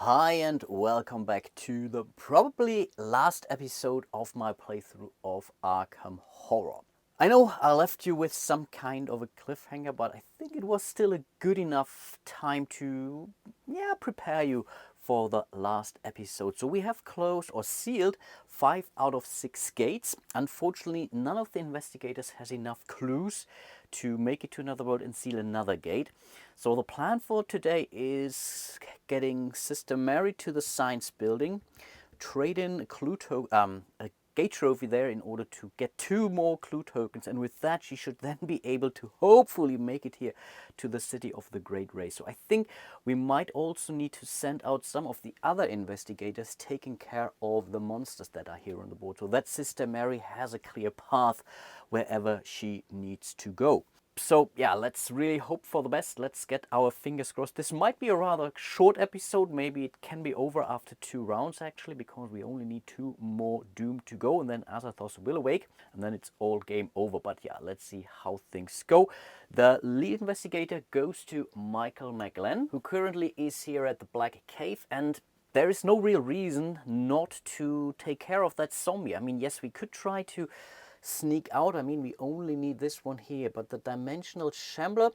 Hi and welcome back to the probably last episode of my playthrough of Arkham Horror. I know I left you with some kind of a cliffhanger, but I think it was still a good enough time to prepare you for the last episode. So we have closed or sealed 5 out of 6 gates. Unfortunately, none of the investigators has enough clues to make it to another world and seal another gate. So the plan for today is getting Sister Mary to the science building, trade in a gate trophy there in order to get 2 more clue tokens, and with that she should then be able to hopefully make it here to the city of the Great Race. So I think we might also need to send out some of the other investigators taking care of the monsters that are here on the board, so that Sister Mary has a clear path wherever she needs to go. So yeah, let's really hope for the best. Let's get our fingers crossed. This might be a rather short episode. Maybe it can be over after 2 rounds actually, because we only need 2 more Doom to go, and then Azathoth will awake, and then it's all game over. But yeah, let's see how things go. The lead investigator goes to Michael McGlenn, who currently is here at the Black Cave, and there is no real reason not to take care of that zombie. I mean, yes, we could try to sneak out. I mean, we only need this one here, but the Dimensional Shambler,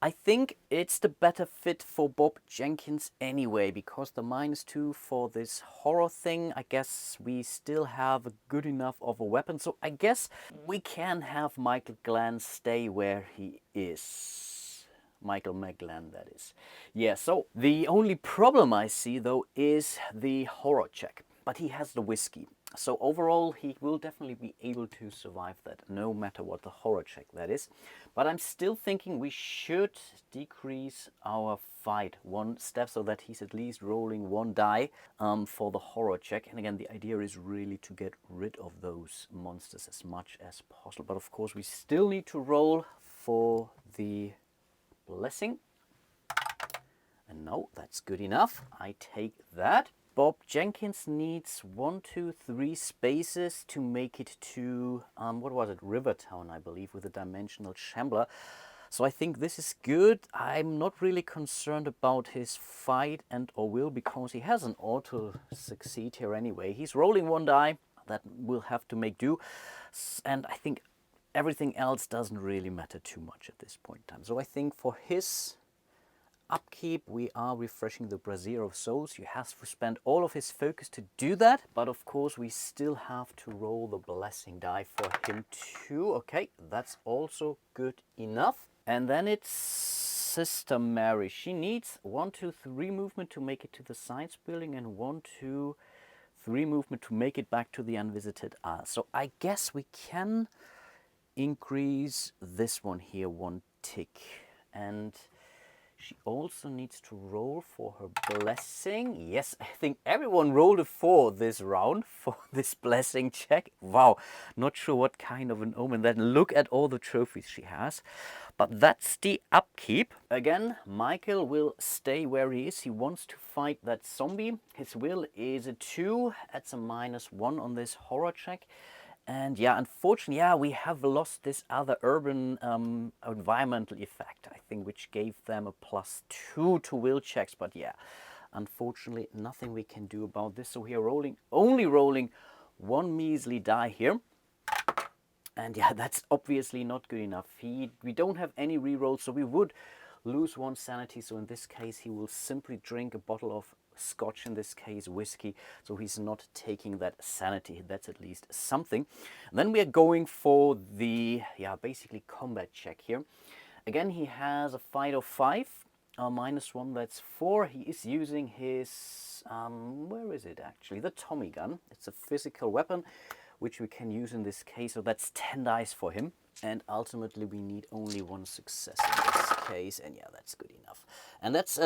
I think it's the better fit for Bob Jenkins anyway, because the -2 for this horror thing, I guess we still have a good enough of a weapon. So I guess we can have Michael Glenn stay where he is. Michael McGlenn, that is. Yeah, so the only problem I see though is the horror check, but he has the whiskey. So overall, he will definitely be able to survive that, no matter what the horror check that is. But I'm still thinking we should decrease our fight 1 step, so that he's at least rolling 1 die for the horror check. And again, the idea is really to get rid of those monsters as much as possible. But of course, we still need to roll for the blessing. And no, that's good enough. I take that. Bob Jenkins needs 1, 2, 3 spaces to make it to, what was it, Rivertown, I believe, with a Dimensional Shambler. So I think this is good. I'm not really concerned about his fight and or will, because he has an auto succeed here anyway. He's rolling 1 die. That will have to make do. And I think everything else doesn't really matter too much at this point in time. So I think for his upkeep, we are refreshing the Brazier of Souls. He has to spend all of his focus to do that, but of course we still have to roll the blessing die for him too. Okay, that's also good enough. And then it's Sister Mary. She needs 1, 2, 3 movement to make it to the science building, and 1, 2, 3 movement to make it back to the unvisited Isle. So I guess we can increase this one here 1 tick, and she also needs to roll for her blessing. Yes, I think everyone rolled a 4 this round for this blessing check. Wow, not sure what kind of an omen that. Look at all the trophies she has. But that's the upkeep. Again, Michael will stay where he is. He wants to fight that zombie. His will is a 2. That's a -1 on this horror check. And yeah, unfortunately, yeah, we have lost this other urban environmental effect, I think, which gave them a +2 to will checks. But yeah, unfortunately, nothing we can do about this. So we are only rolling 1 measly die here. And yeah, that's obviously not good enough. We don't have any rerolls, so we would lose 1 sanity. So in this case, he will simply drink a bottle of scotch, in this case whiskey, so he's not taking that sanity. That's at least something. And then we are going for the basically combat check here. Again, he has a fight of 5, -1, that's 4. He is using his where is it actually, the Tommy gun. It's a physical weapon which we can use in this case, so that's 10 dice for him, and ultimately we need only 1 success in this case, and yeah, that's good enough. And that's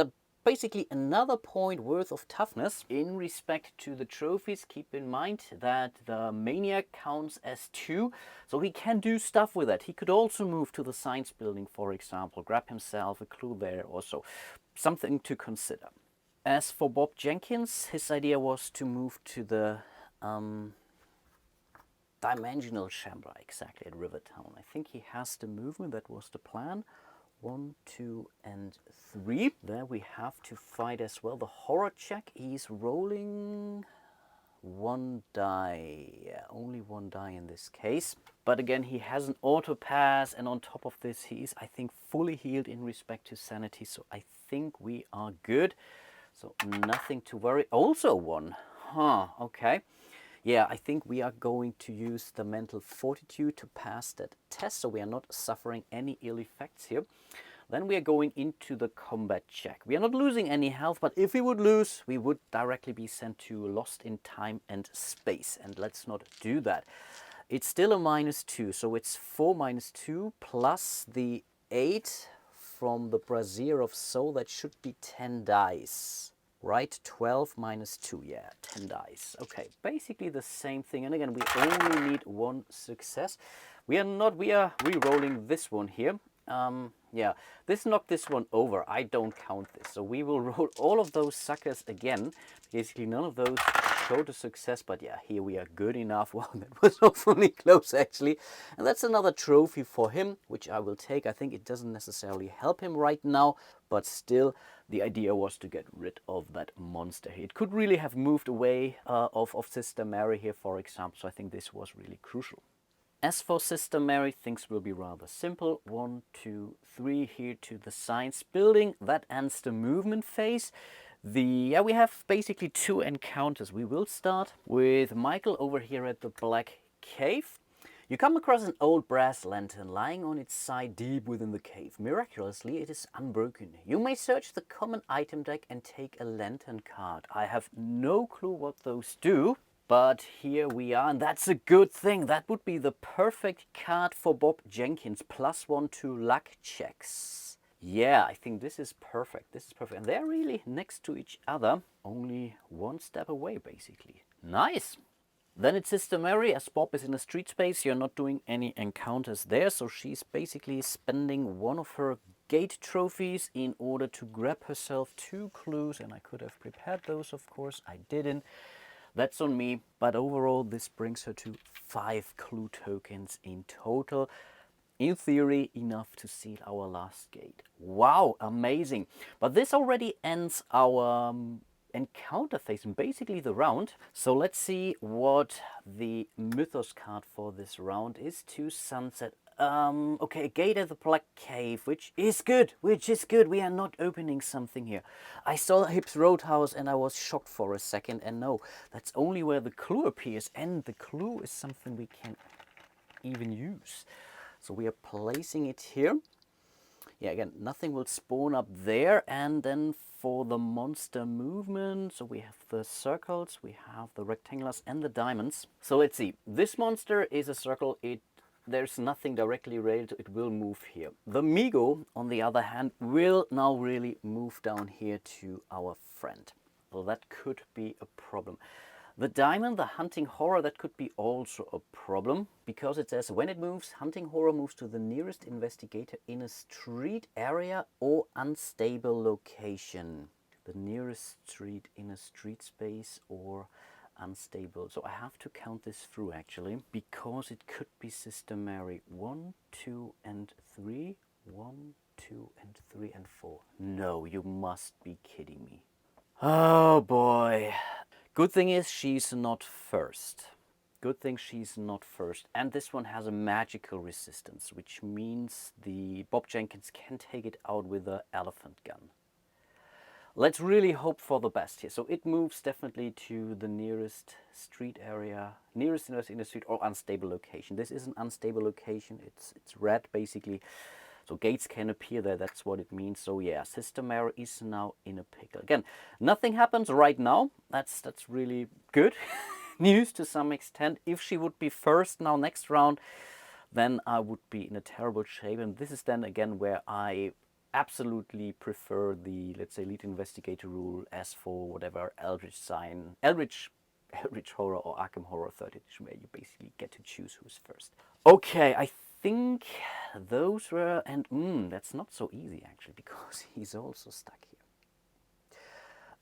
basically another point worth of toughness. In respect to the trophies, keep in mind that the Maniac counts as 2, so he can do stuff with that. He could also move to the science building, for example, grab himself a clue there or so. Something to consider. As for Bob Jenkins, his idea was to move to the Dimensional Shambler, exactly, at Rivertown. I think he has the movement, that was the plan. 1, 2, and 3. There we have to fight as well. The horror check. He's rolling 1 die. Yeah, only 1 die in this case. But again, he has an auto pass, and on top of this, he is, I think, fully healed in respect to sanity. So I think we are good. So nothing to worry. Also 1. Huh, okay. Yeah, I think we are going to use the mental fortitude to pass that test, so we are not suffering any ill effects here. Then we are going into the combat check. We are not losing any health, but if we would lose, we would directly be sent to Lost in Time and Space, and let's not do that. It's still a -2, so it's 4 -2 plus the 8 from the Brazier of Soul. That should be 10 dice. Right, 12 -2, yeah, 10 dice. Okay, basically the same thing. And again, we only need 1 success. We are re-rolling this one here. Yeah, this knocked this one over. I don't count this. So we will roll all of those suckers again. Basically, none of those showed a success, but yeah, here we are good enough. Wow, that was awfully close, actually. And that's another trophy for him, which I will take. I think it doesn't necessarily help him right now, but still, the idea was to get rid of that monster. It could really have moved away of Sister Mary here, for example, so I think this was really crucial. As for Sister Mary, things will be rather simple. 1, 2, 3 here to the science building. That ends the movement phase. We have basically 2 encounters. We will start with Michael over here at the Black Cave. You come across an old brass lantern lying on its side deep within the cave. Miraculously, it is unbroken. You may search the common item deck and take a lantern card. I have no clue what those do, but here we are, and that's a good thing. That would be the perfect card for Bob Jenkins. +1 to luck checks. Yeah, I think this is perfect. This is perfect. And they're really next to each other, only 1 step away, basically. Nice. Then it's Sister Mary. As Bob is in a street space, you're not doing any encounters there, so she's basically spending 1 of her gate trophies in order to grab herself 2 clues, and I could have prepared those, of course. I didn't. That's on me, but overall this brings her to 5 clue tokens in total. In theory, enough to seal our last gate. Wow, amazing. But this already ends our encounter phase and basically the round. So let's see what the Mythos card for this round is. To Sunset. Okay, a gate at the Black Cave, which is good. We are not opening something here. I saw Hips Roadhouse and I was shocked for a second. And no, that's only where the clue appears. And the clue is something we can even use. So we are placing it here. Yeah, again, nothing will spawn up there. And then for the monster movement, so we have the circles, we have the rectangulars and the diamonds. So let's see. This monster is a circle. There's nothing directly related to it. It will move here. The Migo, on the other hand, will now really move down here to our friend. Well, that could be a problem. The diamond, the hunting horror, that could be also a problem, because it says when it moves, hunting horror moves to the nearest investigator in a street area or unstable location. The nearest street in a street space or unstable. So I have to count this through actually, because it could be Sister Mary. 1, 2, and 3. 1, 2, and 3, and 4. No, you must be kidding me. Oh boy. Good thing is she's not first. Good thing she's not first. And this one has a magical resistance, which means the Bob Jenkins can take it out with an elephant gun. Let's really hope for the best here. So it moves definitely to the nearest street area, nearest in the street or unstable location. This is an unstable location. It's red basically. So gates can appear there, that's what it means. So yeah, Sister Mary is now in a pickle. Again, nothing happens right now. That's really good news to some extent. If she would be first now next round, then I would be in a terrible shape. And this is then again where I absolutely prefer the, let's say, lead investigator rule as for whatever Eldritch Horror or Arkham Horror 3rd edition, where you basically get to choose who's first. Okay, I think those were, and that's not so easy actually, because he's also stuck here.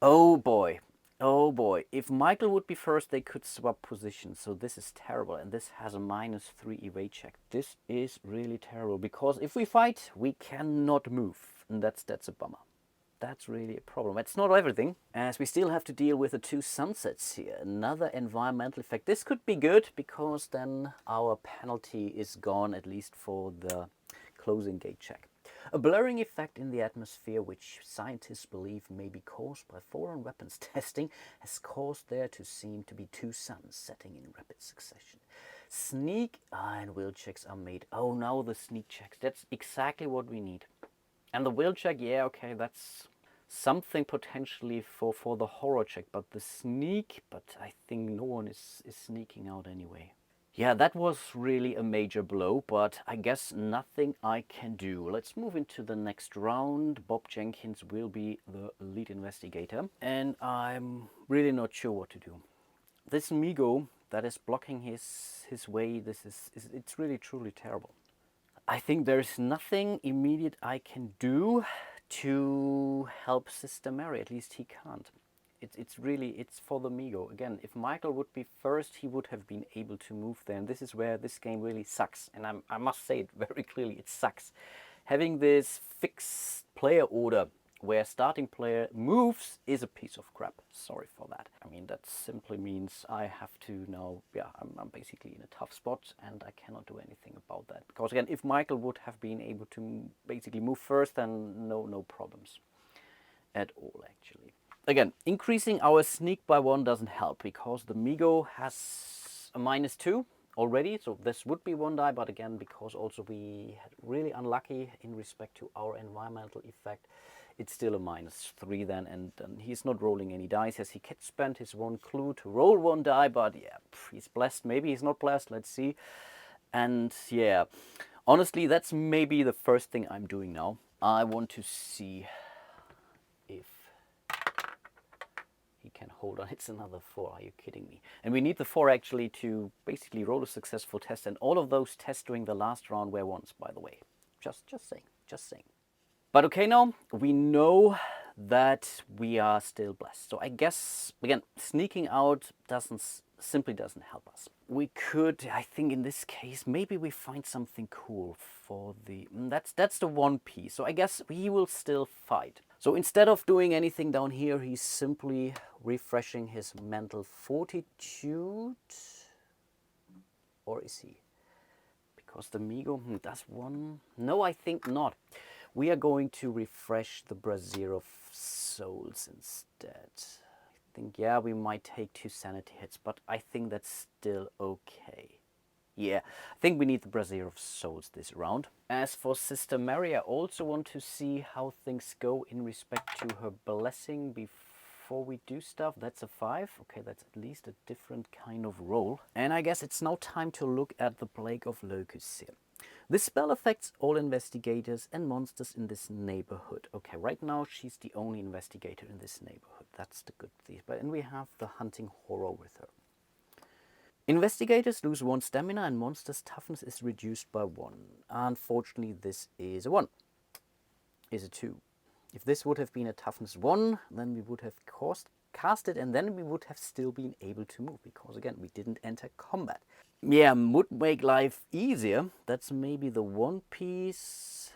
Oh boy, Oh boy, if Michael would be first, they could swap positions. So this is terrible. And this has a -3 evade check. This is really terrible because if we fight, we cannot move. And that's a bummer. That's really a problem. It's not everything, as we still have to deal with the 2 sunsets here. Another environmental effect. This could be good because then our penalty is gone, at least for the closing gate check. A blurring effect in the atmosphere, which scientists believe may be caused by foreign weapons testing, has caused there to seem to be 2 suns setting in rapid succession. Sneak and will checks are made. Oh, now the sneak checks. That's exactly what we need. And the will check, yeah, okay, that's something potentially for the horror check, but the sneak, but I think no one is sneaking out anyway. Yeah, that was really a major blow, but I guess nothing I can do. Let's move into the next round. Bob Jenkins will be the lead investigator, and I'm really not sure what to do. This Migo that is blocking his way, it's really truly terrible. I think there's nothing immediate I can do to help Sister Mary. At least he can't. It's for the Migo. Again, if Michael would be first, he would have been able to move there. And this is where this game really sucks. And I must say it very clearly, it sucks. Having this fixed player order where starting player moves is a piece of crap. Sorry for that. I mean, that simply means I have to now, yeah, I'm basically in a tough spot and I cannot do anything about that. Because again, if Michael would have been able to basically move first, then no problems at all, actually. Again, increasing our sneak by 1 doesn't help because the Migo has a -2 already, so this would be 1 die, but again, because also we had really unlucky in respect to our environmental effect, it's still a -3 then, and he's not rolling any dice as he can spend his 1 clue to roll 1 die, but yeah, he's blessed, maybe he's not blessed, let's see. And yeah, honestly, that's maybe the first thing I'm doing now. I want to see if he can hold on. It's another 4, are you kidding me? And we need the 4 actually to basically roll a successful test, and all of those tests during the last round were 1s, by the way. Just saying. But okay, now we know that we are still blessed. So I guess, again, sneaking out simply doesn't help us. We could, I think in this case, maybe we find something cool for the... That's the 1 piece. So I guess he will still fight. So instead of doing anything down here, he's simply refreshing his mental fortitude. Or is he? Because the Migo does 1. No, I think not. We are going to refresh the Brazier of Souls instead. I think, yeah, we might take 2 sanity hits, but I think that's still okay. Yeah, I think we need the Brazier of Souls this round. As for Sister Mary, I also want to see how things go in respect to her blessing before we do stuff. That's a 5. Okay, that's at least a different kind of roll. And I guess it's now time to look at the Plague of Locusts here. This spell affects all investigators and monsters in this neighborhood. Okay, right now she's the only investigator in this neighborhood. That's the good thing. And we have the hunting horror with her. Investigators lose 1 stamina and monsters' toughness is reduced by 1. Unfortunately, this is a 1. Is a 2. If this would have been a toughness 1, then we would have cast it and then we would have still been able to move because, again, we didn't enter combat. Yeah, would make life easier. That's maybe the 1 piece.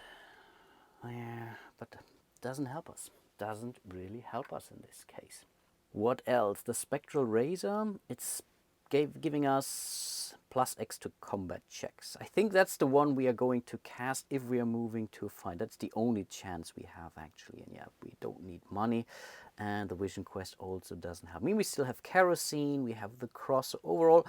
Yeah, but doesn't help us. Doesn't really help us in this case. What else? The Spectral Razor. It's giving us +X to combat checks. I think that's the one we are going to cast if we are moving to a fight. That's the only chance we have, actually. And yeah, we don't need money. And the Vision Quest also doesn't have. I mean, we still have Kerosene, we have the Cross. So overall,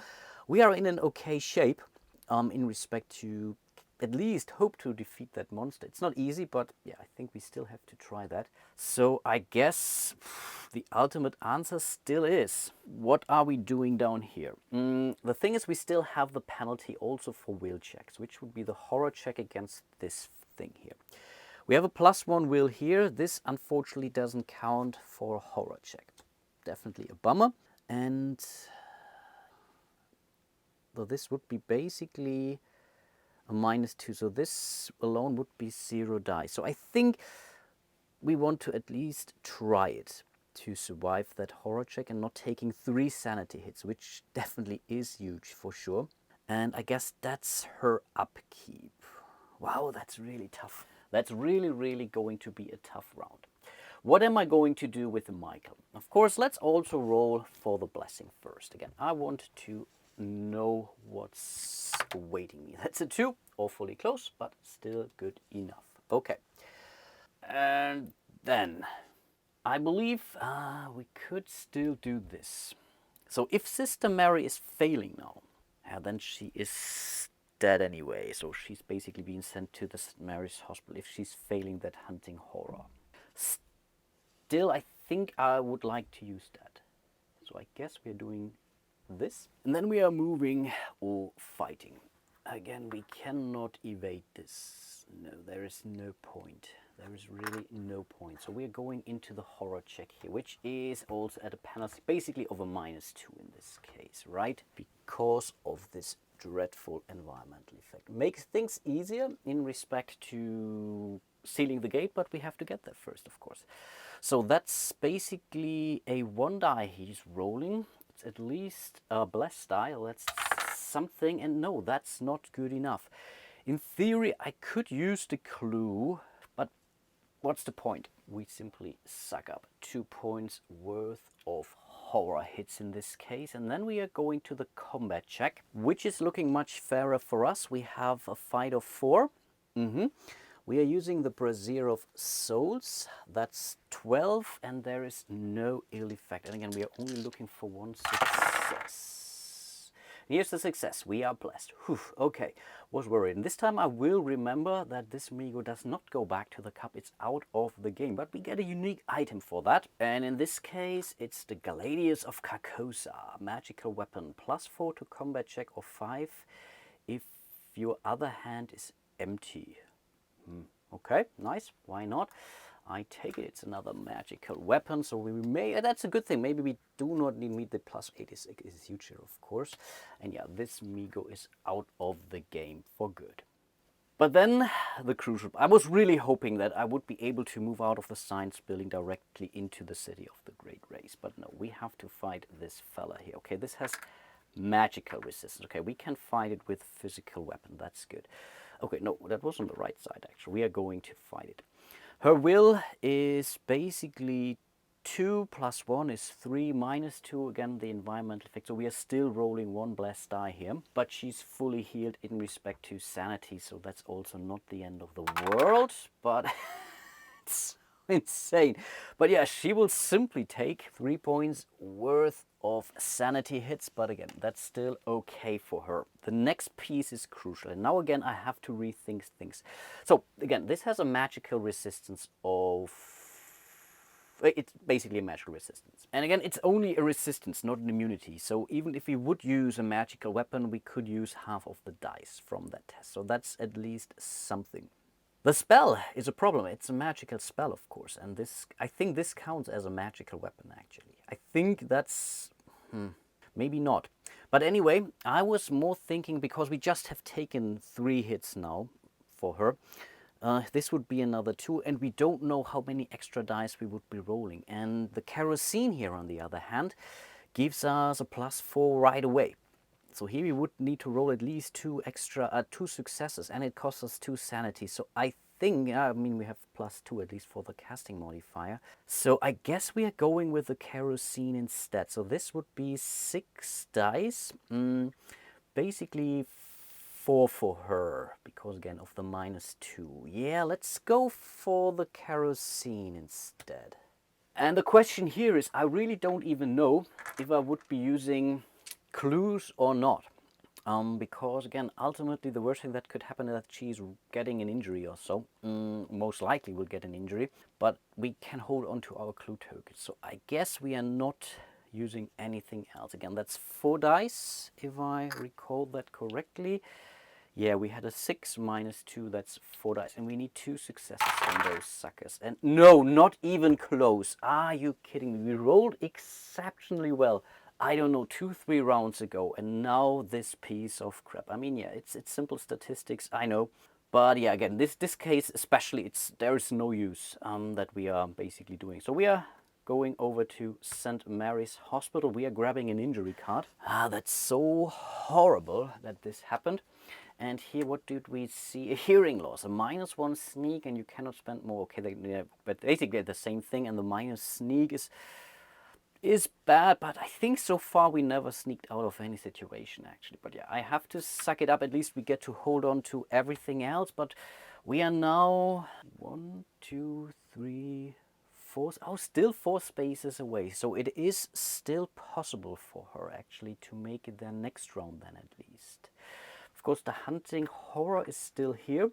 we are in an okay shape in respect to at least hope to defeat that monster. It's not easy, but yeah, I think we still have to try that. So I guess the ultimate answer still is, what are we doing down here? The thing is, we still have the penalty also for will checks, which would be the horror check against this thing here. We have a +1 will here. This unfortunately doesn't count for a horror check. Definitely a bummer. And though this would be basically a -2, so this alone would be 0 die. So I think we want to at least try it. to survive that horror check and not taking 3 sanity hits, which definitely is huge for sure. And I guess that's her upkeep. Wow, that's really tough. That's really going to be a tough round. What am I going to do with Michael? Of course, let's also roll for the blessing first. Again, I want to know what's awaiting me. That's a 2, awfully close, but still good enough. Okay. And then I believe we could still do this. So if Sister Mary is failing now, then she is dead anyway. So she's basically being sent to the St. Mary's Hospital if she's failing that hunting horror. Still, I think I would like to use that. So I guess we're doing this. And then we are moving or fighting. Again, we cannot evade this. No, there is no point. There is really no point. So we're going into the horror check here, which is also at a penalty basically of a -2 in this case, right? Because of this dreadful environmental effect. Makes things easier in respect to sealing the gate, but we have to get there first, of course. So that's basically a 1 die he's rolling. It's at least a blessed die. That's something, and no, that's not good enough. In theory, I could use the clue, but what's the point? We simply suck up 2 points worth of horror hits in this case, and then we are going to the combat check, which is looking much fairer for us. We have a fight of 4. We are using the Brazier of Souls. That's 12, and there is no ill effect. And again, we are only looking for 1 success. Here's the success. We are blessed. Whew, okay, was worried. And this time I will remember that this Migo does not go back to the cup. It's out of the game, but we get a unique item for that. And in this case, it's the Galadius of Carcosa. Magical weapon. +4 to combat check or 5 if your other hand is empty. Okay, nice. Why not? I take it it's another magical weapon, so we may. That's a good thing. Maybe we do not need the +8 is huge here, of course. And yeah, this Migo is out of the game for good. But then the crucial. I was really hoping that I would be able to move out of the science building directly into the city of the Great Race. But no, we have to fight this fella here. Okay, this has magical resistance. Okay, we can fight it with physical weapon. That's good. Okay, no, that was on the right side actually. We are going to fight it. Her will is basically 2 + 1 is 3 -2, again the environmental effect. So we are still rolling 1 blessed die here, but she's fully healed in respect to sanity, so that's also not the end of the world, but it's insane. But yeah, she will simply take 3 points worth of sanity hits, but again, that's still okay for her. The next piece is crucial, and now again I have to rethink things. So again, this has a magical resistance of... It's basically a magical resistance. And again, it's only a resistance, not an immunity. So even if we would use a magical weapon, we could use half of the dice from that test. So that's at least something. The spell is a problem. It's a magical spell, of course, and this, I think this counts as a magical weapon, actually. I think that's... maybe not. But anyway, I was more thinking, because we just have taken 3 hits now for her, this would be another 2, and we don't know how many extra dice we would be rolling. And the kerosene here, on the other hand, gives us a +4 right away. So here we would need to roll at least 2 successes, and it costs us 2 sanity. So I think, I mean, we have +2 at least for the casting modifier. So I guess we are going with the kerosene instead. So this would be 6 dice, basically 4 for her, because again of the -2. Yeah, let's go for the kerosene instead. And the question here is, I really don't even know if I would be using clues or not, because again, ultimately the worst thing that could happen is that she's getting an injury or so. Most likely will get an injury, but we can hold on to our clue token. So I guess we are not using anything else. Again, that's 4 dice, if I recall that correctly. Yeah, we had a 6 -2, that's 4 dice, and we need 2 successes on those suckers. And no, not even close. Are you kidding me? We rolled exceptionally well, I don't know, 2-3 rounds ago, and now this piece of crap. I mean, yeah, it's simple statistics, I know. But yeah, again, this case especially, there is no use that we are basically doing. So we are going over to St. Mary's Hospital. We are grabbing an injury card. Ah, that's so horrible that this happened. And here, what did we see? A hearing loss, a -1 sneak, and you cannot spend more. Okay, but basically the same thing, and the minus sneak is bad, but I think so far we never sneaked out of any situation, actually. But yeah, I have to suck it up. At least we get to hold on to everything else, but we are now 1, 2, 3, 4, oh, still 4 spaces away. So it is still possible for her, actually, to make it their next round then, at least. Of course, the hunting horror is still here.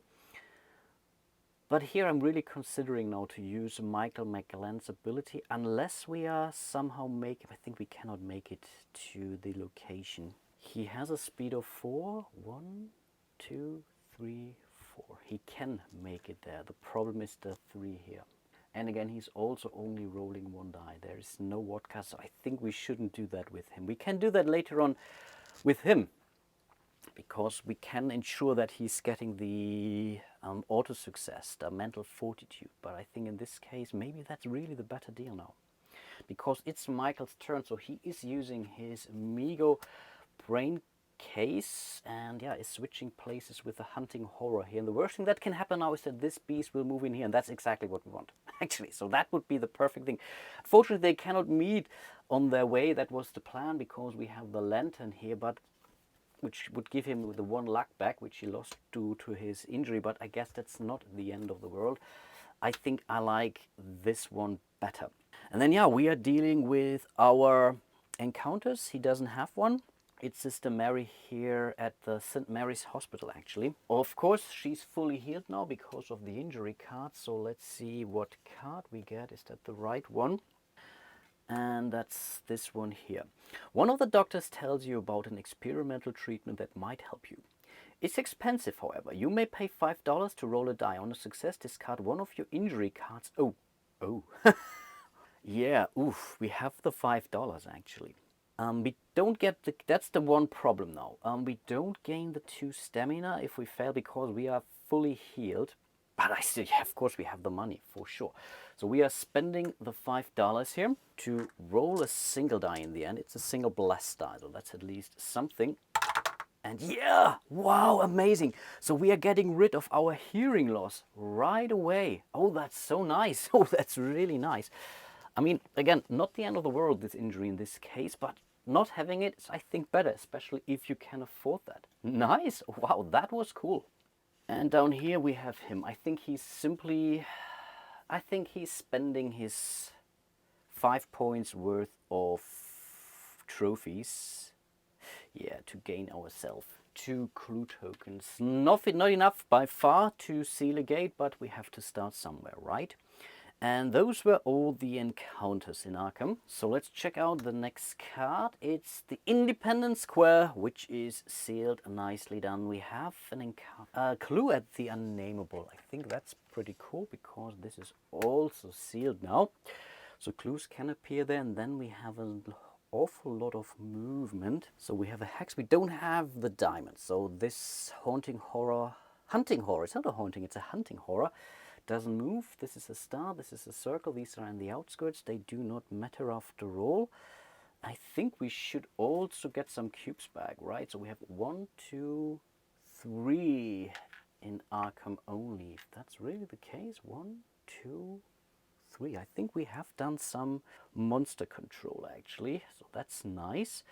But here I'm really considering now to use Michael McGlenn's ability, unless we are somehow I think we cannot make it to the location. He has a speed of 4. 1, 2, 3, 4. He can make it there. The problem is the 3 here. And again, he's also only rolling 1 die. There is no vodka, so I think we shouldn't do that with him. We can do that later on with him, because we can ensure that he's getting the auto success, the mental fortitude. But I think in this case, maybe that's really the better deal now, because it's Michael's turn. So he is using his Migo brain case, and yeah, is switching places with the hunting horror here. And the worst thing that can happen now is that this beast will move in here, and that's exactly what we want, actually. So that would be the perfect thing. Fortunately, they cannot meet on their way. That was the plan, because we have the lantern here, but which would give him the 1 luck back, which he lost due to his injury. But I guess that's not the end of the world. I think I like this one better. And then, yeah, we are dealing with our encounters. He doesn't have one. It's Sister Mary here at the St. Mary's Hospital, actually. Of course, she's fully healed now because of the injury card. So let's see what card we get. Is that the right one? And that's this one here. One of the doctors tells you about an experimental treatment that might help you. It's expensive, however. You may pay $5 to roll a die. On a success, discard one of your injury cards. Oh. Yeah, oof, we have the $5 actually. We don't get that's the one problem now. We don't gain the 2 stamina if we fail, because we are fully healed. But I still, yeah, of course, we have the money for sure. So we are spending the $5 here to roll a single die in the end. It's a single blessed die, so that's at least something. And yeah, wow, amazing. So we are getting rid of our hearing loss right away. Oh, that's so nice. Oh, that's really nice. I mean, again, not the end of the world, this injury in this case, but not having it is, I think, better, especially if you can afford that. Nice. Wow, that was cool. And down here we have him. I think he's spending his 5 points worth of trophies. Yeah, to gain ourselves 2 clue tokens. Not enough by far to seal a gate, but we have to start somewhere, right? And those were all the encounters in Arkham. So let's check out the next card. It's the Independence Square, which is sealed, nicely done. We have a clue at the Unnameable. I think that's pretty cool, because this is also sealed now. So clues can appear there, and then we have an awful lot of movement. So we have a hex. We don't have the diamond. So this hunting horror, it's not a haunting, it's a hunting horror. Doesn't move. This is a star, this is a circle, these are in the outskirts. They do not matter after all. I think we should also get some cubes back, right? So we have 1, 2, 3 in Arkham only. If that's really the case, 1, 2, 3. I think we have done some monster control actually, so that's nice.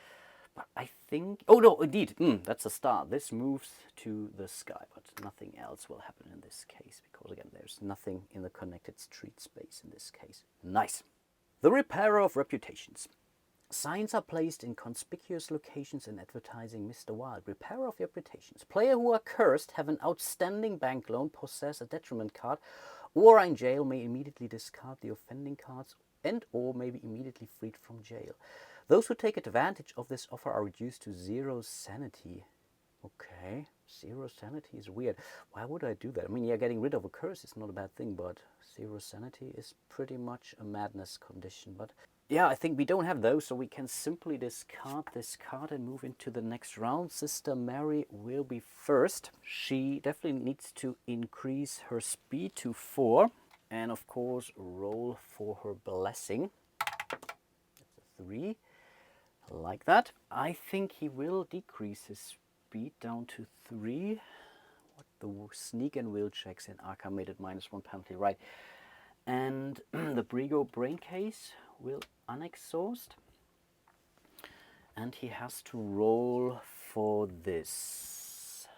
But I think, oh no, indeed, that's a star. This moves to the sky, but nothing else will happen in this case, because again, there's nothing in the connected street space in this case. Nice. The Repairer of Reputations. Signs are placed in conspicuous locations in advertising Mr. Wild, Repairer of Reputations. Players who are cursed, have an outstanding bank loan, possess a detriment card, or are in jail may immediately discard the offending cards and or may be immediately freed from jail. Those who take advantage of this offer are reduced to 0 sanity. Okay, 0 sanity is weird. Why would I do that? I mean, yeah, getting rid of a curse is not a bad thing, but 0 sanity is pretty much a madness condition. But yeah, I think we don't have those, so we can simply discard this card and move into the next round. Sister Mary will be first. She definitely needs to increase her speed to 4. And of course, roll for her blessing. 3. Like that. I think he will decrease his speed down to 3. What the sneak and will checks in Arkham made it -1 penalty, right? And the Brigo brain case will unexhaust. And he has to roll for this.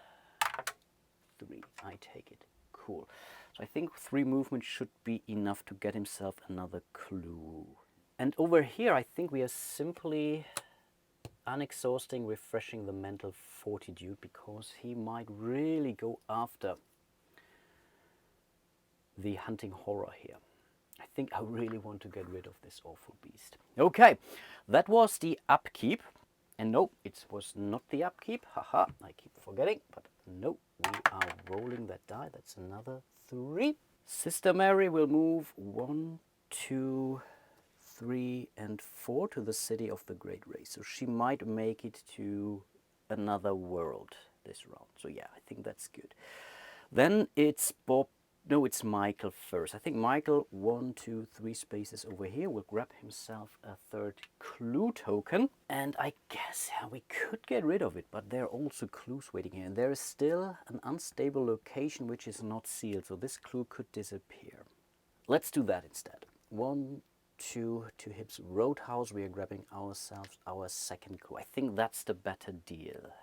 3, I take it. Cool. So I think 3 movement should be enough to get himself another clue. And over here I think we are simply unexhausting, refreshing the mental fortitude, because he might really go after the hunting horror here. I think I really want to get rid of this awful beast. Okay, that was the upkeep. And no, it was not the upkeep. Haha, I keep forgetting. But no, we are rolling that die. That's another 3. Sister Mary will move 1, 2, 3, and 4 to the city of the Great Race. So she might make it to another world this round. So yeah, I think that's good. Then it's Bob. No, it's Michael first. I think Michael, 1, 2, 3 spaces over here, will grab himself a 3rd clue token. And I guess we could get rid of it, but there are also clues waiting here. And there is still an unstable location which is not sealed, so this clue could disappear. Let's do that instead. 1, 2 to Hip's Roadhouse. We are grabbing ourselves our 2nd clue. I think that's the better deal.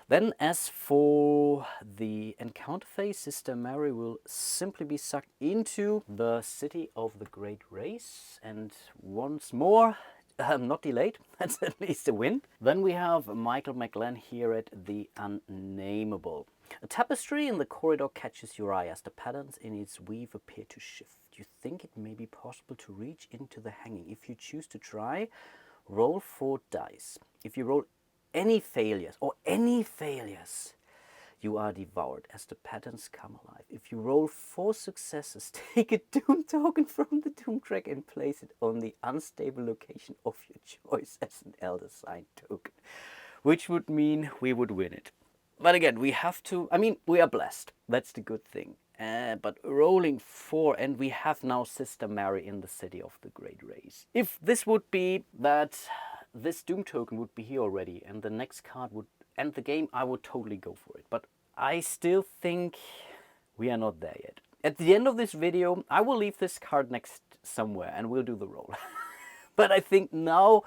Then as for the encounter phase, Sister Mary will simply be sucked into the city of the Great Race. And once more, not delayed, that's at least a win. Then we have Michael McGlenn here at the Unnameable. A tapestry in the corridor catches your eye as the patterns in its weave appear to shift. You think it may be possible to reach into the hanging. If you choose to try, roll 4 dice. If you roll any failures, you are devoured as the patterns come alive. If you roll 4 successes, take a Doom token from the Doom track and place it on the unstable location of your choice as an Elder Sign token, which would mean we would win it. But again, we have to, we are blessed. That's the good thing. But rolling 4, and we have now Sister Mary in the city of the Great Race. If this would be that this Doom token would be here already and the next card would end the game, I would totally go for it. But I still think we are not there yet. At the end of this video, I will leave this card next somewhere and we'll do the roll. But I think now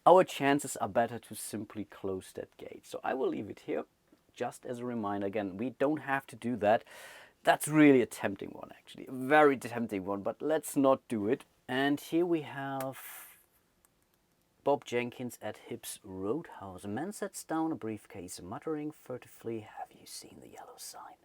our chances are better to simply close that gate. So I will leave it here just as a reminder. Again, we don't have to do that. That's really a tempting one, actually. A very tempting one, but let's not do it. And here we have Bob Jenkins at Hip's Roadhouse. A man sets down a briefcase, muttering furtively, "Have you seen the yellow sign?"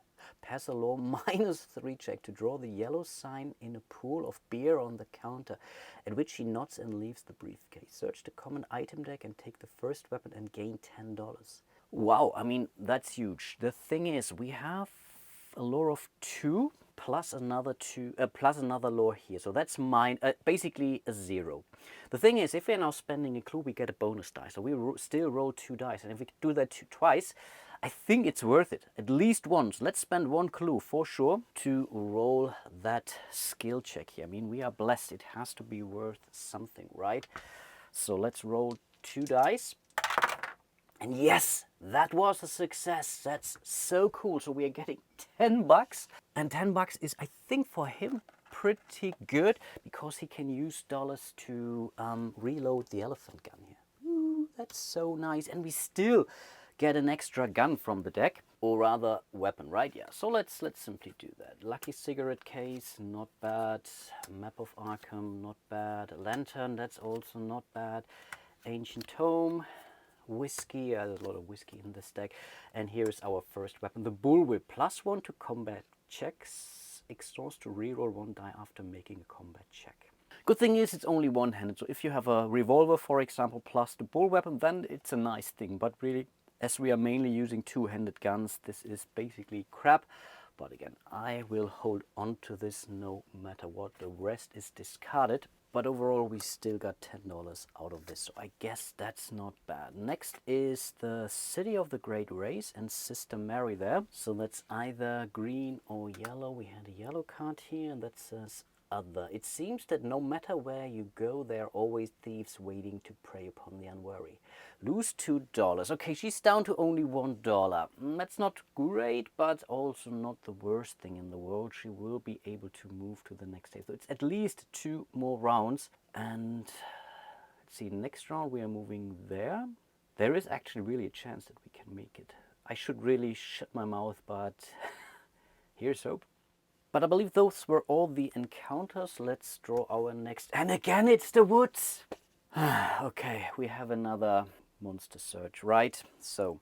Pass a law -3 check to draw the yellow sign in a pool of beer on the counter, at which he nods and leaves the briefcase. Search the common item deck and take the first weapon and gain $10. Wow, that's huge. The thing is, we have a lore of 2 plus another 2 plus another lore here, so that's basically a 0. The thing is, if we're now spending a clue, we get a bonus die, so we still roll 2 dice, and if we do that twice, I think it's worth it, at least once. Let's spend 1 clue for sure to roll that skill check here. We are blessed, it has to be worth something, right? So let's roll 2 dice. And yes, that was a success. That's so cool. So we are getting $10. And $10 is, I think, for him pretty good, because he can use dollars to reload the elephant gun here. Ooh, that's so nice. And we still get an extra gun from the deck, or rather weapon, right? Yeah, so let's simply do that. Lucky cigarette case, not bad. Map of Arkham, not bad. Lantern, that's also not bad. Ancient tome. Whiskey, there's a lot of whiskey in this deck. And here is our first weapon, the Bullwhip. +1 to combat checks. Exhaust to reroll 1 die after making a combat check. Good thing is it's only one-handed, so if you have a revolver, for example, plus the bull weapon, then it's a nice thing. But really, as we are mainly using two-handed guns, this is basically crap. But again, I will hold on to this no matter what. The rest is discarded. But overall, we still got $10 out of this, so I guess that's not bad. Next is the City of the Great Race and Sister Mary there. So that's either green or yellow. We had a yellow card here, and that says other. It seems that no matter where you go, there are always thieves waiting to prey upon the unwary. Lose $2. Okay, she's down to only $1. That's not great, but also not the worst thing in the world. She will be able to move to the next stage. So it's at least 2 more rounds. And let's see, next round we are moving there. There is actually really a chance that we can make it. I should really shut my mouth, but here's hope. But I believe those were all the encounters. Let's draw our next. And again, it's the woods. Okay, we have another monster search, right? So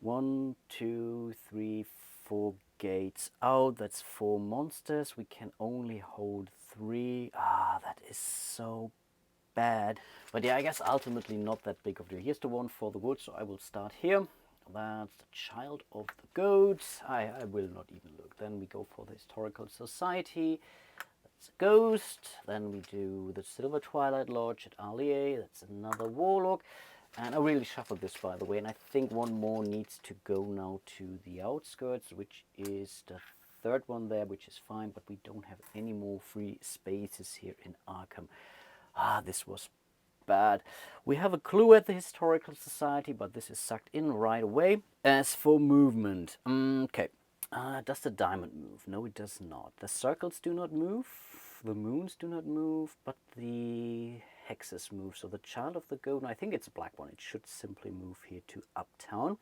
1, 2, 3, 4 gates out. That's 4 monsters. We can only hold 3. That is so bad. But yeah, I guess ultimately not that big of a deal. Here's the one for the woods, so I will start here. That's the Child of the Goats. I will not even look. Then we go for the Historical Society. That's a ghost. Then we do the Silver Twilight Lodge at Allier. That's another Warlock. And I really shuffled this, by the way. And I think one more needs to go now to the outskirts, which is the 3rd one there, which is fine. But we don't have any more free spaces here in Arkham. This was bad. We have a clue at the Historical Society, but this is sucked in right away. As for movement, okay. Does the diamond move? No, it does not. The circles do not move. The moons do not move, but the hexes move. So the Child of the Goat, I think it's a black one. It should simply move here to Uptown.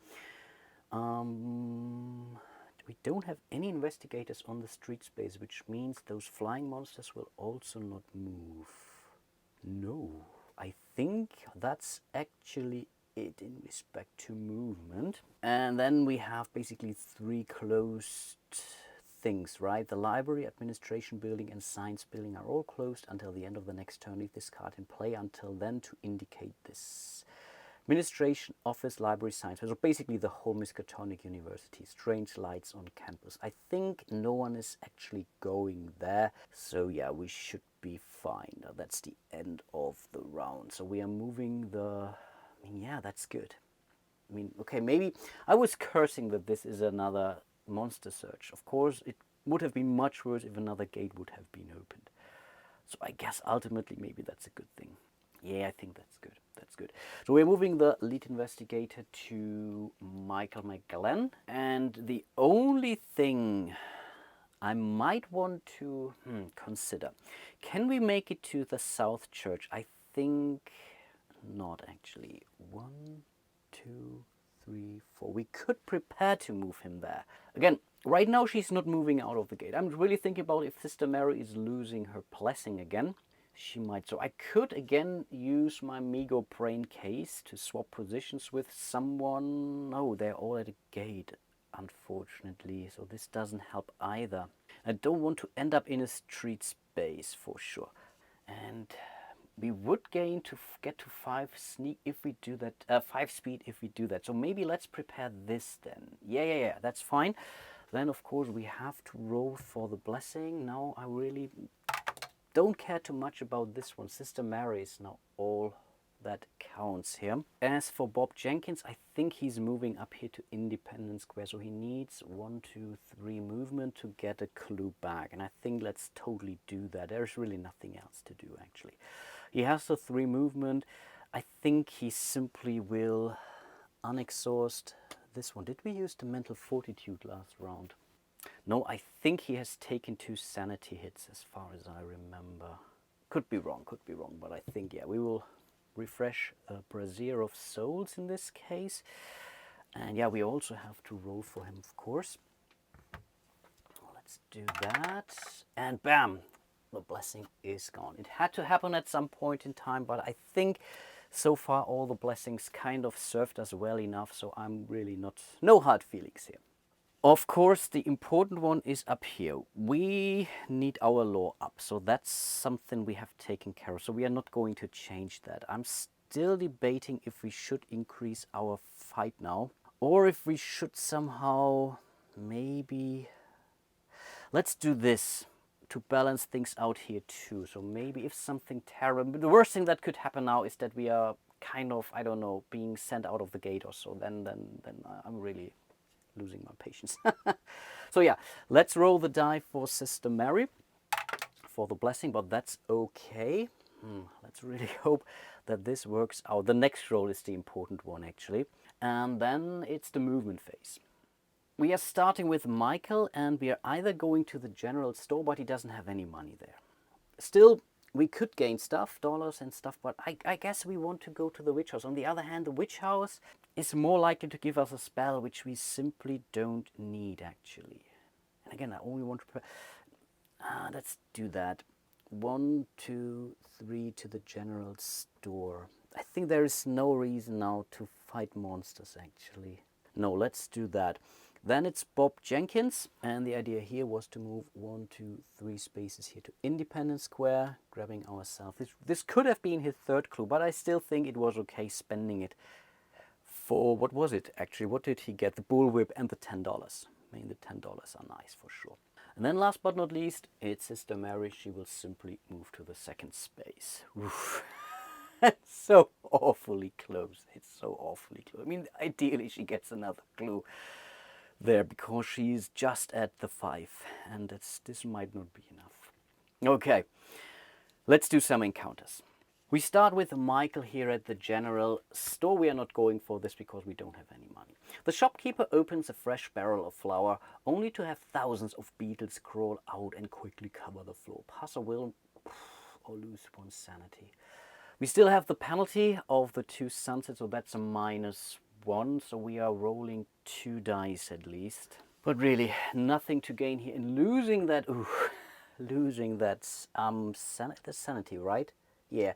We don't have any investigators on the street space, which means those flying monsters will also not move. No, I think that's actually it in respect to movement. And then we have basically 3 closed things, right? The library, administration building, and science building are all closed until the end of the next turn. Leave this card in play until then to indicate this. Administration, office, library, science. So basically the whole Miskatonic University. Strange lights on campus. I think no one is actually going there. So yeah, we should be fine. Now that's the end of the round. So we are moving the... yeah, that's good. I mean, okay, maybe I was cursing that this is another monster search. Of course, it would have been much worse if another gate would have been opened. So I guess ultimately maybe that's a good thing. Yeah, I think that's good. That's good. So we're moving the lead investigator to Michael McGlenn. And the only thing I might want to consider, can we make it to the South Church? I think not, actually. 1, 2, 3, 4. We could prepare to move him there. Again, right now she's not moving out of the gate. I'm really thinking about if Sister Mary is losing her blessing again. She might. So I could again use my Mego Brain case to swap positions with someone. No, they're all at a gate, unfortunately. So this doesn't help either. I don't want to end up in a street space for sure. And we would gain to get to 5 sneak if we do that. 5 speed if we do that. So maybe let's prepare this then. Yeah, that's fine. Then of course we have to roll for the blessing. Now I really don't care too much about this one. Sister Mary is now all that counts here. As for Bob Jenkins, I think he's moving up here to Independence Square. So he needs 1, 2, 3 movement to get a clue back. And I think let's totally do that. There's really nothing else to do, actually. He has the 3 movement. I think he simply will unexhaust this one. Did we use the mental fortitude last round? No, I think he has taken 2 sanity hits as far as I remember. Could be wrong, but I think, yeah, we will refresh the Brazier of Souls in this case. And yeah, we also have to roll for him, of course. Let's do that. And bam, the blessing is gone. It had to happen at some point in time, but I think so far all the blessings kind of served us well enough, so I'm really no hard feelings here. Of course, the important one is up here. We need our law up, so that's something we have taken care of. So we are not going to change that. I'm still debating if we should increase our fight now, or if we should somehow maybe... Let's do this to balance things out here too. So maybe if something terrible... The worst thing that could happen now is that we are kind of, I don't know, being sent out of the gate or so. Then I'm really losing my patience. So yeah, let's roll the die for Sister Mary. for the blessing, but that's okay. Let's really hope that this works out. The next roll is the important one, actually. And then it's the movement phase. We are starting with Michael, and we are either going to the general store, but he doesn't have any money there. Still, we could gain stuff, dollars and stuff, but I guess we want to go to the witch house. On the other hand, the witch house is more likely to give us a spell which we simply don't need, actually. And again, I only want to... let's do that. 1, 2, 3 to the general store. I think there is no reason now to fight monsters, actually. No, let's do that. Then it's Bob Jenkins, and the idea here was to move 1, 2, 3 spaces here to Independence Square, grabbing ourselves. This could have been his third clue, but I still think it was okay spending it for, what was it actually? What did he get? The bullwhip and the $10. I mean, the $10 are nice for sure. And then last but not least, it's Sister Mary. She will simply move to the second space. Oof. It's so awfully close. It's so awfully close. I mean, ideally she gets another clue there because she's just at the 5, and this might not be enough. Okay, let's do some encounters. We start with Michael here at the general store. We are not going for this because we don't have any money. The shopkeeper opens a fresh barrel of flour, only to have thousands of beetles crawl out and quickly cover the floor. Pass a will or lose one's sanity. We still have the penalty of the 2 sunsets, so that's a -1, so we are rolling 2 dice at least. But really, nothing to gain here in losing that, losing that sanity, right? Yeah,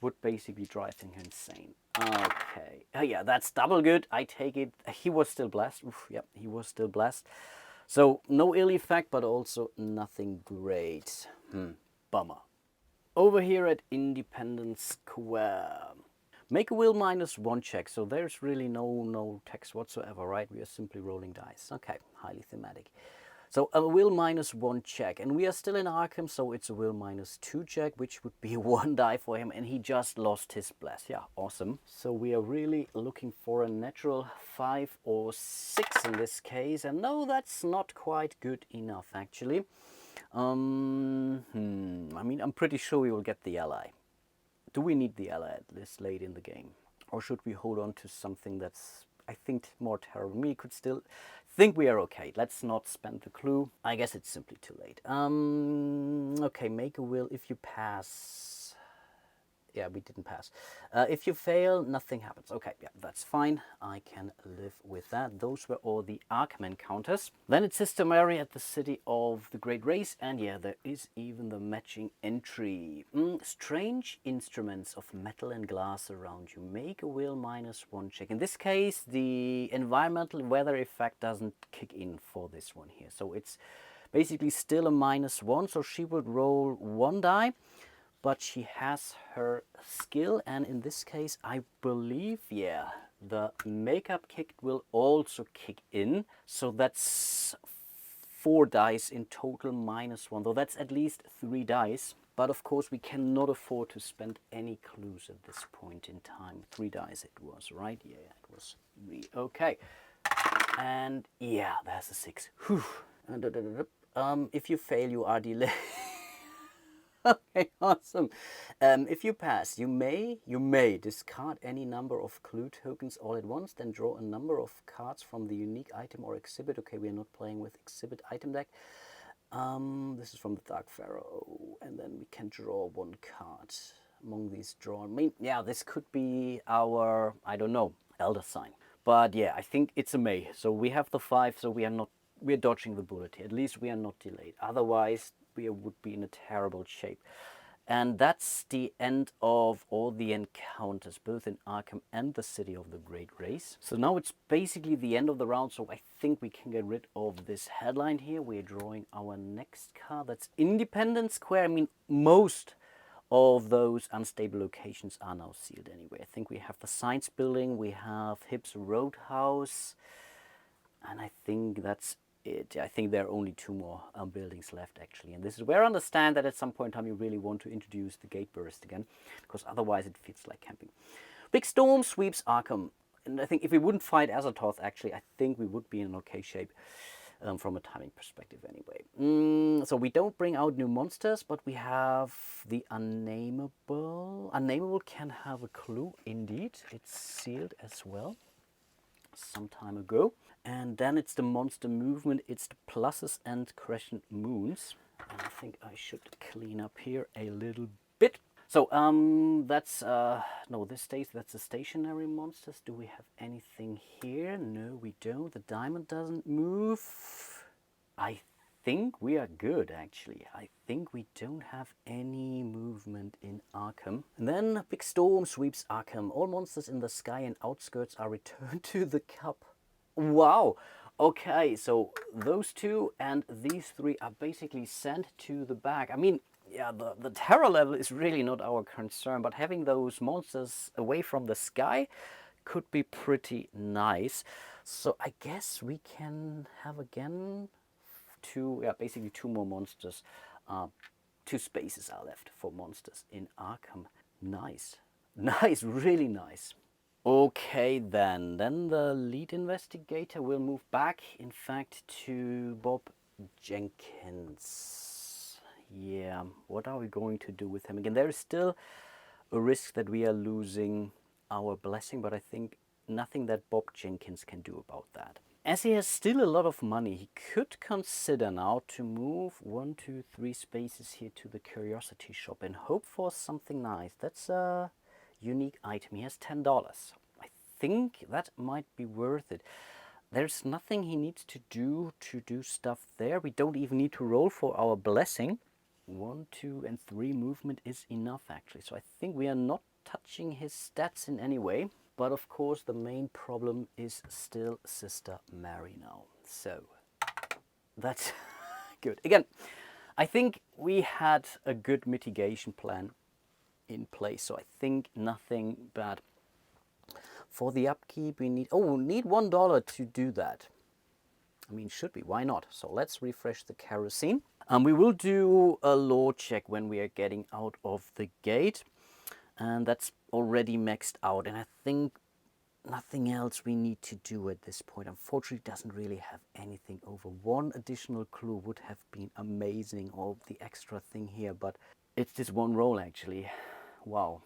would basically drive him insane. Okay, oh yeah, that's double good, I take it. He was still blessed, yep, he was still blessed. So, no ill effect, but also nothing great. Bummer. Over here at Independence Square. Make a will -1 check, so there's really no text whatsoever, right? We are simply rolling dice. Okay, highly thematic. So a will -1 check, and we are still in Arkham, so it's a will -2 check, which would be 1 die for him, and he just lost his bless. Yeah, awesome. So we are really looking for a natural 5 or 6 in this case, and no, that's not quite good enough, actually. I mean, I'm pretty sure we will get the ally. Do we need the ally at this late in the game? Or should we hold on to something that's, I think, more terrible? We could still think we are okay. Let's not spend the clue. I guess it's simply too late. Okay, make a will if you pass. Yeah, we didn't pass. If you fail, nothing happens. Okay, yeah, that's fine. I can live with that. Those were all the Arkham encounters. Then it's Sister Mary at the City of the Great Race. And yeah, there is even the matching entry. Strange instruments of metal and glass around you. Make a will -1 check. In this case, the environmental weather effect doesn't kick in for this one here. So it's basically still a -1. So she would roll 1 die. But she has her skill, and in this case, I believe, yeah, the makeup kick will also kick in. So that's 4 dice in total -1, though that's at least 3 dice. But of course, we cannot afford to spend any clues at this point in time. 3 dice it was, right? Yeah, it was 3. Okay. And yeah, there's a 6. Whew. If you fail, you are delayed. Okay, awesome. If you pass, you may discard any number of clue tokens all at once, then draw a number of cards from the unique item or exhibit. Okay, we are not playing with exhibit item deck. This is from the Dark Pharaoh, and then we can draw 1 card among these drawn. I mean, yeah, this could be our, I don't know, Elder Sign. But yeah, I think it's a May. So we have the 5, so we're dodging the bullet here. At least we are not delayed. Otherwise, we would be in a terrible shape. And that's the end of all the encounters, both in Arkham and the City of the Great Race. So now it's basically the end of the round, so I think we can get rid of this headline here. We're drawing our next card. That's Independence Square. I mean, most of those unstable locations are now sealed anyway. I think we have the Science Building, we have Hibbs Roadhouse, and I think that's it. I think there are only 2 more buildings left, actually. And this is where I understand that at some point in time you really want to introduce the gate burst again, because otherwise it feels like camping. Big storm sweeps Arkham. And I think if we wouldn't fight Azathoth, actually, I think we would be in okay shape. from a timing perspective anyway. So we don't bring out new monsters, but we have the unnameable. Unnameable can have a clue, indeed. It's sealed as well some time ago. And then it's the monster movement, it's the pluses and crescent moons. And I think I should clean up here a little bit. So that's no, this stays. That's the stationary monsters. Do we have anything here? No, we don't. The diamond doesn't move. I think we are good, actually. I think we don't have any movement in Arkham. And then a big storm sweeps Arkham. All monsters in the sky and outskirts are returned to the cup. Wow. Okay, so those two and these three are basically sent to the back. I mean, yeah, the terror level is really not our concern, but having those monsters away from the sky could be pretty nice. So I guess we can have again basically two more monsters. 2 spaces are left for monsters in Arkham. Nice. Nice, really nice. Okay, then the lead investigator will move back, in fact, to Bob Jenkins. Yeah, what are we going to do with him? Again, there is still a risk that we are losing our blessing, but I think nothing that Bob Jenkins can do about that. As he has still a lot of money, he could consider now to move 1, 2, 3 spaces here to the curiosity shop and hope for something nice. That's a unique item. He has $10. I think that might be worth it. There's nothing he needs to do stuff there. We don't even need to roll for our blessing. 1, 2, and 3 movement is enough, actually. So I think we are not touching his stats in any way. But of course, the main problem is still Sister Mary now. So that's good. Again, I think we had a good mitigation plan in place. So I think nothing bad. For the upkeep, we need $1 to do that. I mean, should be. Why not? So let's refresh the kerosene. We will do a law check when we are getting out of the gate. And that's already maxed out. And I think nothing else we need to do at this point. Unfortunately, it doesn't really have anything over. 1 additional clue would have been amazing, or the extra thing here. But it's this 1 roll, actually. Wow.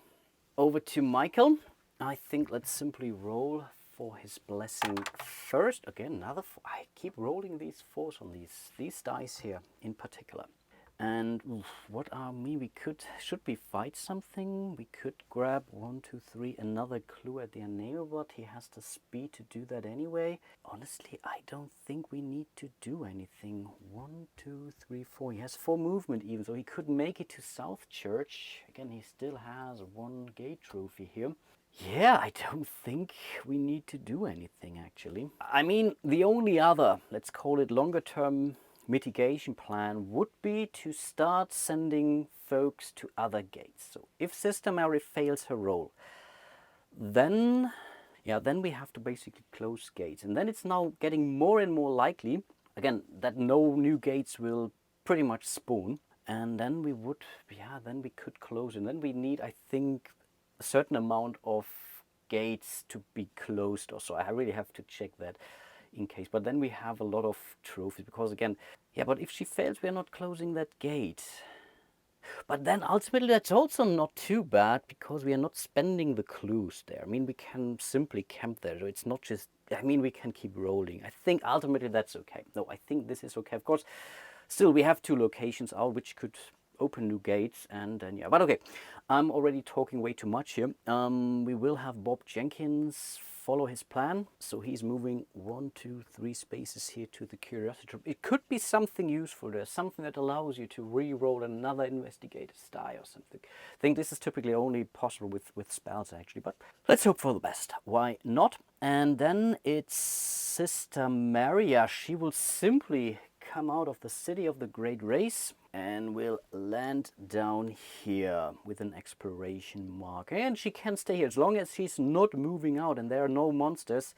Over to Michael. I think let's simply roll for his blessing first. Again, another 4. I keep rolling these 4s on these dice here in particular. And what are we should we fight something? We could grab 1, 2, 3, another clue at the unnameable, but he has the speed to do that anyway. Honestly, I don't think we need to do anything. 1, 2, 3, 4. He has 4 movement even, so he could make it to South Church. Again, he still has 1 gate trophy here. Yeah, I don't think we need to do anything, actually. I mean, the only other, let's call it longer term mitigation plan would be to start sending folks to other gates. So if Sister Mary fails her role, then we have to basically close gates. And then it's now getting more and more likely, again, that no new gates will pretty much spawn. And then we could close. And then we need, I think, a certain amount of gates to be closed or so. I really have to check that in case. But then we have a lot of trophies because again, but if she fails, we are not closing that gate. But then ultimately that's also not too bad because we are not spending the clues there. I mean, we can simply camp there. So it's not just, I mean, we can keep rolling. I think ultimately that's okay. No, I think this is okay. Of course, still we have 2 locations out which could open new gates and then but okay, I'm already talking way too much here. We will have Bob Jenkins follow his plan, so he's moving 1, 2, 3 spaces here to the curiosity trap. It could be something useful there, something that allows you to re-roll another investigator's die or something. I think this is typically only possible with spells actually, but let's hope for the best. Why not? And then it's Sister Maria. She will simply come out of the city of the Great Race and will land down here with an exploration mark. And she can stay here as long as she's not moving out and there are no monsters.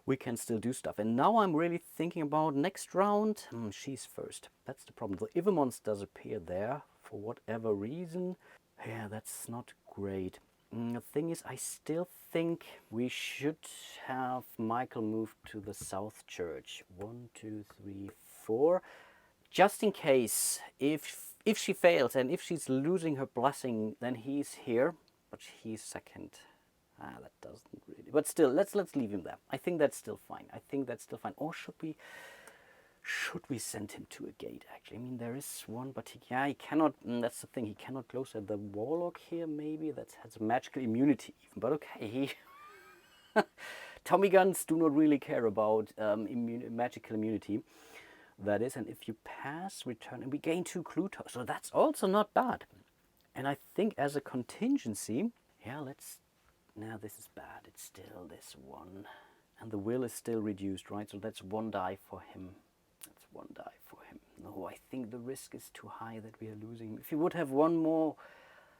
We can still do stuff. And now I'm really thinking about next round. She's first. That's the problem. So if a monster does appear there for whatever reason, that's not great. The thing is, I still think we should have Michael move to the South Church. 1, 2, 3, 4. Just in case, if she fails and if she's losing her blessing, then he's here, but he's second. That doesn't really. But still, let's leave him there. I think that's still fine. Or should we send him to a gate? Actually, I mean there is one, but he cannot. That's the thing. He cannot close at the warlock here. Maybe that has magical immunity even. But okay, Tommy guns do not really care about magical immunity. That is, and if you pass, return, and we gain 2 clue tokens, so that's also not bad. And I think as a contingency, now this is bad, it's still this one. And the will is still reduced, right? So that's 1 die for him. No, I think the risk is too high that we are losing. If you would have 1 more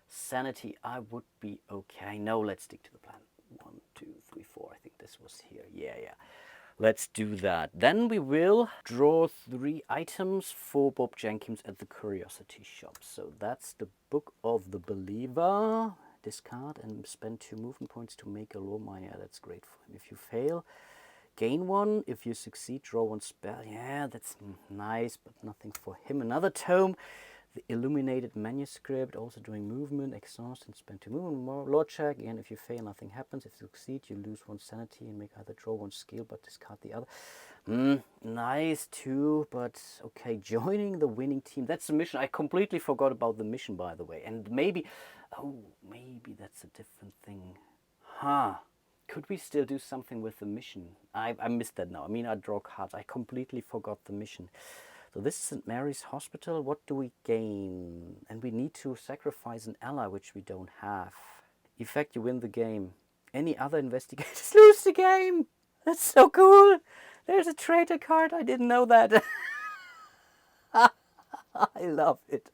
sanity, I would be okay. No, let's stick to the plan. 1, 2, 3, 4, I think this was here. Yeah. Let's do that. Then we will draw 3 items for Bob Jenkins at the Curiosity Shop. So that's the Book of the Believer. Discard and spend 2 movement points to make a law mine. Yeah, that's great for him. If you fail, gain 1. If you succeed, draw 1 spell. Yeah, that's nice, but nothing for him. Another tome. The Illuminated Manuscript, also doing movement, exhaust, and spend 2 movement. More law check. Again, if you fail, nothing happens. If you succeed, you lose 1 sanity and make either draw 1 skill, but discard the other. Nice too, but okay. Joining the winning team. That's the mission. I completely forgot about the mission, by the way. And maybe that's a different thing. Could we still do something with the mission? I missed that now. I mean, I draw cards. I completely forgot the mission. So this is St. Mary's Hospital. What do we gain? And we need to sacrifice an ally, which we don't have. Effect, you win the game. Any other investigators lose the game. That's so cool. There's a traitor card. I didn't know that. I love it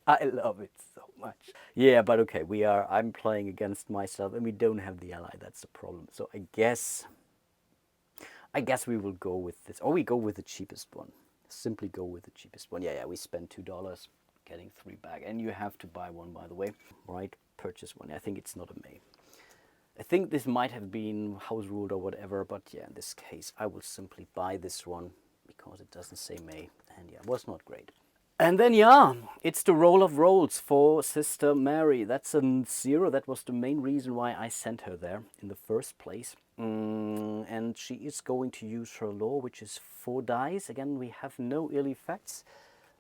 so much. Yeah, but okay, I'm playing against myself and we don't have the ally. That's the problem. So I guess we will go with this. Or we go with the cheapest one. Simply go with the cheapest one. Yeah, we spend $2, getting 3 back. And you have to buy 1, by the way. Right, purchase 1. I think it's not a May. I think this might have been house ruled or whatever, but yeah, in this case, I will simply buy this one because it doesn't say May. And yeah, it was not great. And then, it's the roll of rolls for Sister Mary. That's a 0. That was the main reason why I sent her there in the first place. And she is going to use her law, which is 4 dice. Again, we have no ill effects.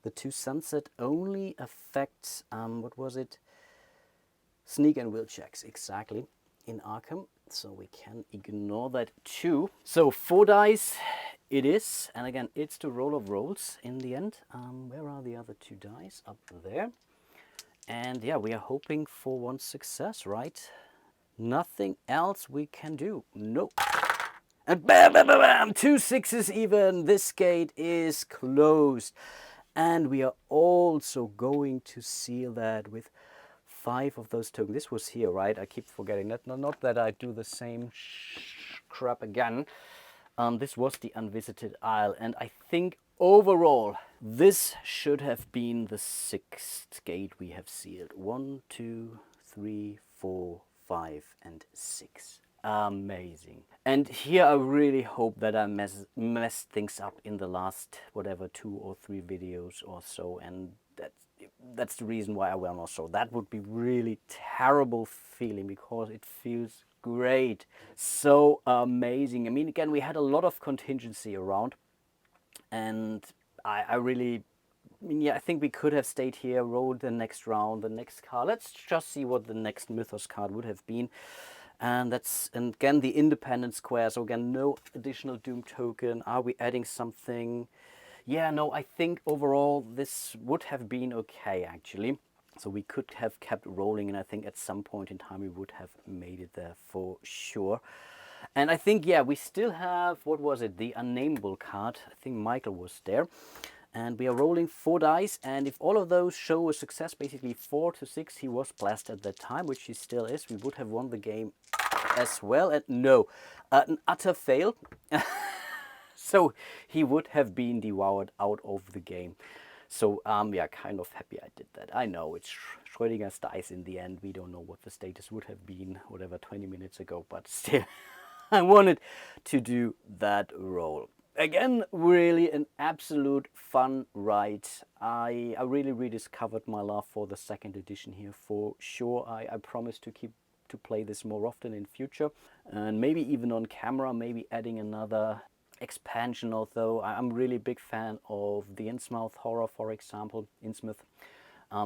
The 2 sunset only affect, what was it? Sneak and will checks, exactly, in Arkham. So we can ignore that too. So 4 dice. It is, and again, it's the roll of rolls in the end. Where are the other 2 dice? Up there. And yeah, we are hoping for 1 success, right? Nothing else we can do. Nope. And bam, bam, bam, bam, 2 6s even. This gate is closed. And we are also going to seal that with 5 of those tokens. This was here, right? I keep forgetting that. Not that I do the same crap again. This was the Unvisited Isle, and I think overall this should have been the 6th gate we have sealed. 1, 2, 3, 4, 5, and 6. Amazing. And here I really hope that I messed things up in the last, 2 or 3 videos or so, and that's the reason why I will not show. That would be really terrible feeling because it feels great. So amazing. I mean, again, we had a lot of contingency around, and I think we could have stayed here, rolled the next round, the next card. Let's just see what the next Mythos card would have been. And again, the Independent Square. So again, no additional Doom token. Are we adding something? Yeah, no, I think overall this would have been okay, actually. So we could have kept rolling, and I think at some point in time we would have made it there for sure. And I think, yeah, we still have, what was it, the Unnameable card. I think Michael was there. And we are rolling 4 dice, and if all of those show a success, basically 4 to 6, he was blessed at that time, which he still is. We would have won the game as well, and no, an utter fail. So he would have been devoured out of the game. So yeah, kind of happy I did that. I know it's Schrödinger's dice in the end. We don't know what the status would have been, whatever, 20 minutes ago, but still, I wanted to do that role. Again, really an absolute fun ride. I really rediscovered my love for the second edition here for sure. I promise to keep to play this more often in future, and maybe even on camera, maybe adding another expansion. Although I'm really a big fan of the Innsmouth horror, for example, Innsmouth,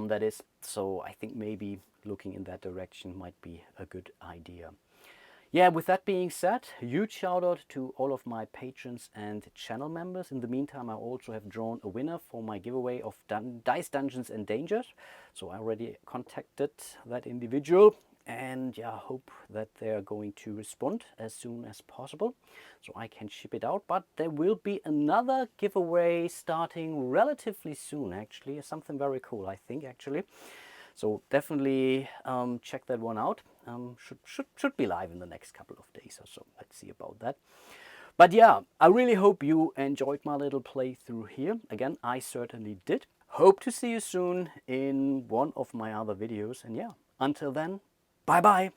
that is. So I think maybe looking in that direction might be a good idea. Yeah, with that being said, huge shout out to all of my patrons and channel members. In the meantime, I also have drawn a winner for my giveaway of Dice Dungeons and Dangers. So I already contacted that individual, and yeah, hope that they're going to respond as soon as possible so I can ship it out. But there will be another giveaway starting relatively soon, actually. Something very cool, I think, actually. So definitely check that one out. Should be live in the next couple of days or so. Let's see about that. But yeah, I really hope you enjoyed my little playthrough here. Again, I certainly did. Hope to see you soon in one of my other videos. And yeah, until then, bye bye.